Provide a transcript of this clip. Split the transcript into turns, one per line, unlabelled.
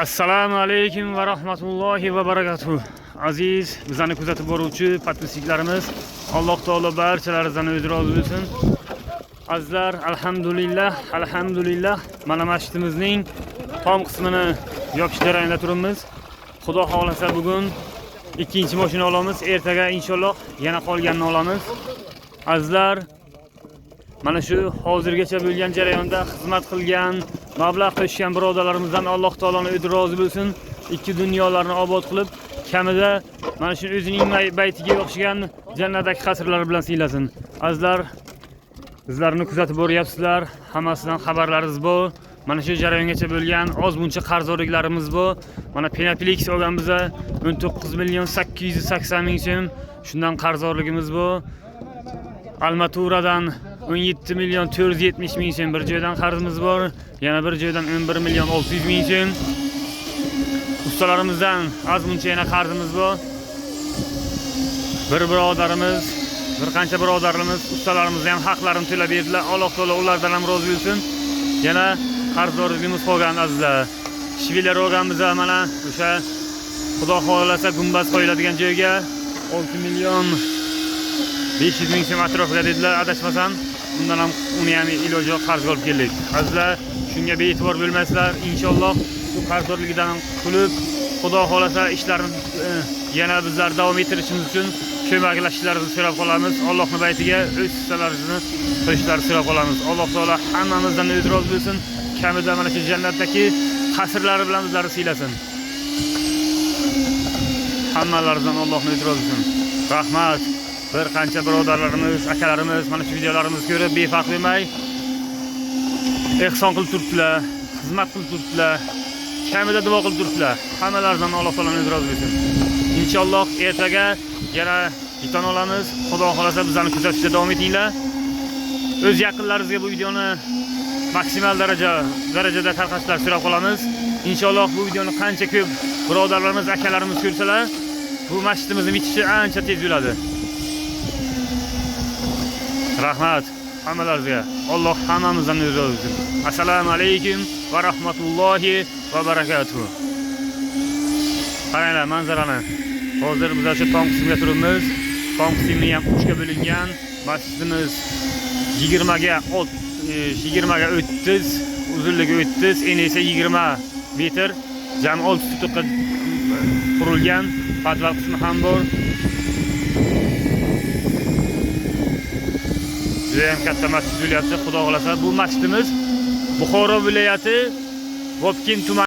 Assalomu alaykum va rahmatullohi va barakatuh. Aziz bizani kuzatib boruvchi podpischilarimiz, Alloh taolo barchalaringizdan o'zi rozi bo'lsin. Azizlar, alhamdulillah, mana masjidimizning tom qismini yopish jarayonida turibmiz. Xudo xolasa bugun ikkinchi mashina olamiz, ertaga inshaalloh yana qolganini olamiz. Azizlar, mana shu hozirgacha bo'lgan jarayonda xizmat qilgan, mablag' qo'shgan birodarlarimizdan Alloh taoloning o'zi rozi bo'lsin. Ikki dunyolarni obod qilib, kamida mana shu o'zining baytiga o'xshagan jannatdagi qasrlar bilan siylasin. Azizlar, bizlarni kuzatib boryapsizlar, hammasidan xabarlaringiz bor. Mana shu jarayongacha bo'lgan ozmuncha qarzdorliklarimiz bor. Mana Penaplex olgan biza 19.880 ming so'm shundan qarzdorligimiz bor. Almaturadan 17.470 ming so'm bir joydan qarzimiz bor. Yana bir joydan 11.600 ming so'm. Ustalarimizdan ozmuncha yana qarzimiz bor. Bir birodarimiz, bir qancha birodarlarimiz ustalarimiz ham haqlarini to'lab berdilar. Alloh taolo ulardan ham rozi bo'lsin. Yana qarzdorligimiz qolgan azizlar. Shvilar olganmiz mana o'sha Xudo xolasa gumbaz qo'yiladigan joyga 6.500 ming so'm atrofida dedilar, adashmasam. Bundan ham uni ham iloji yo'q qarzga olib keldik. Azizlar, shunga bee'tibor bo'lmaysizlar. Inshaalloh bu qarzdorlikdan qutulib, Xudo xolasa ishlarni yana bizlar davom ettirishimiz uchun ko'maklashishlaringizni so'rab qolamiz. Allohning baytiga o'z hissalaringizni qo'yishlaringizni so'rab qolamiz. Alloh taolo hammamizdan o'zi rozi bo'lsin. Kamida mana shu jannatdagi qasrlari bilan bizlarni siylasin. Hammalaringizdan Allohning o'zi rozi bo'lsin. Rahmat. Bir qancha birodarlarimiz, akalarimiz mana shu videolarimizni ko'rib befarq bo'lmay ehson qilib turibdilar, xizmat qilib turibdilar, kamida duo qilib turibdilar. Hammalaringizdan Alloh taoloning o'zi rozi bo'lsin. Inshaalloh ertaga yana iton olamiz. Xudo xolasa bizlarni kuzatishda davom etinglar. O'z yaqinlaringizga bu videoni maksimal darajada tarqatishlar so'rab qolamiz. Inshaalloh bu videoni qancha ko'p birodarlarimiz, akalarimiz ko'rsalar, bu masjidimizning bitishi ancha tez bo'ladi. Rahmat hammalaringizga. Alloh hammamizdan o'zi rozi bo'lsin. Assalomu alaykum va rahmatullohi va barakatuh. Qaranglar manzarani. Hozir biz o'sha tom qismga turibmiz. Tom qismi ham 3 ga bo'lingan. Masjidimiz 20 ga 30, uzunligi 30, eni esa 20 metr. Jami 6 tutuqqa qurilgan. Podval qismi ham bor. Judayam katta masjid bo'lyapti. Xudo xolasa bu masjidimiz Buxoro viloyati Vobkent tumani